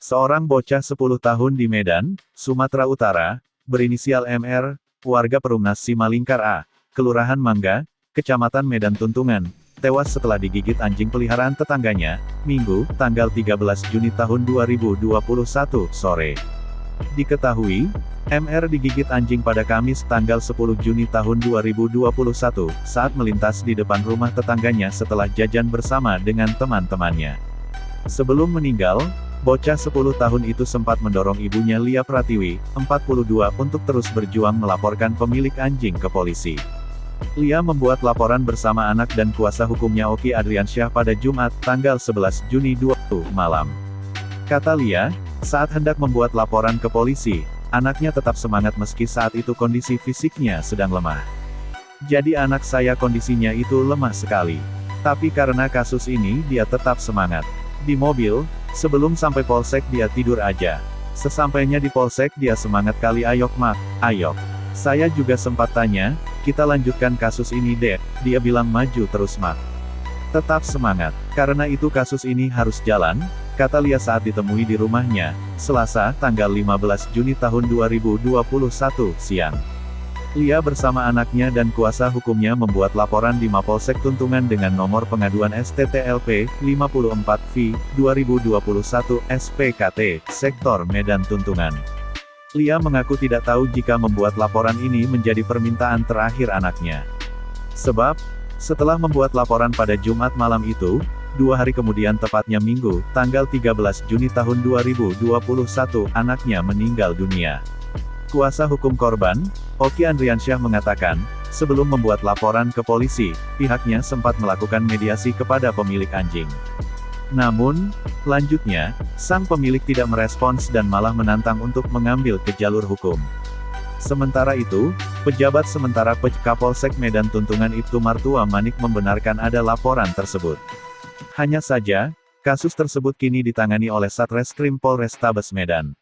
Seorang bocah 10 tahun di Medan, Sumatera Utara, berinisial MR, warga Perumnas Simalingkar A, Kelurahan Mangga, Kecamatan Medan Tuntungan, tewas setelah digigit anjing peliharaan tetangganya, Minggu, tanggal 13 Juni tahun 2021, sore. Diketahui, MR digigit anjing pada Kamis tanggal 10 Juni tahun 2021, saat melintas di depan rumah tetangganya setelah jajan bersama dengan teman-temannya. Sebelum meninggal, bocah 10 tahun itu sempat mendorong ibunya Lia Pratiwi, 42, untuk terus berjuang melaporkan pemilik anjing ke polisi. Lia membuat laporan bersama anak dan kuasa hukumnya Oki Adriansyah pada Jumat, tanggal 11 Juni 20 malam. Kata Lia, saat hendak membuat laporan ke polisi, anaknya tetap semangat meski saat itu kondisi fisiknya sedang lemah. Jadi anak saya kondisinya itu lemah sekali. Tapi karena kasus ini dia tetap semangat. Di mobil, sebelum sampai polsek dia tidur aja. Sesampainya di polsek dia semangat kali, ayok mak, ayok. Saya juga sempat tanya, kita lanjutkan kasus ini deh, dia bilang maju terus mak. Tetap semangat, karena itu kasus ini harus jalan, kata Lia saat ditemui di rumahnya, Selasa, tanggal 15 Juni tahun 2021, siang. Lia bersama anaknya dan kuasa hukumnya membuat laporan di Mapolsek Tuntungan dengan nomor pengaduan STTLP 54V2021 SPKT, Sektor Medan Tuntungan. Lia mengaku tidak tahu jika membuat laporan ini menjadi permintaan terakhir anaknya. Sebab, setelah membuat laporan pada Jumat malam itu, 2 hari kemudian tepatnya Minggu, tanggal 13 Juni tahun 2021, anaknya meninggal dunia. Kuasa hukum korban, Oki Adriansyah mengatakan, sebelum membuat laporan ke polisi, pihaknya sempat melakukan mediasi kepada pemilik anjing. Namun, lanjutnya, sang pemilik tidak merespons dan malah menantang untuk mengambil ke jalur hukum. Sementara itu, pejabat sementara Kapolsek Medan Tuntungan Ibtu Martua Manik membenarkan ada laporan tersebut. Hanya saja, kasus tersebut kini ditangani oleh Satreskrim Polrestabes Medan.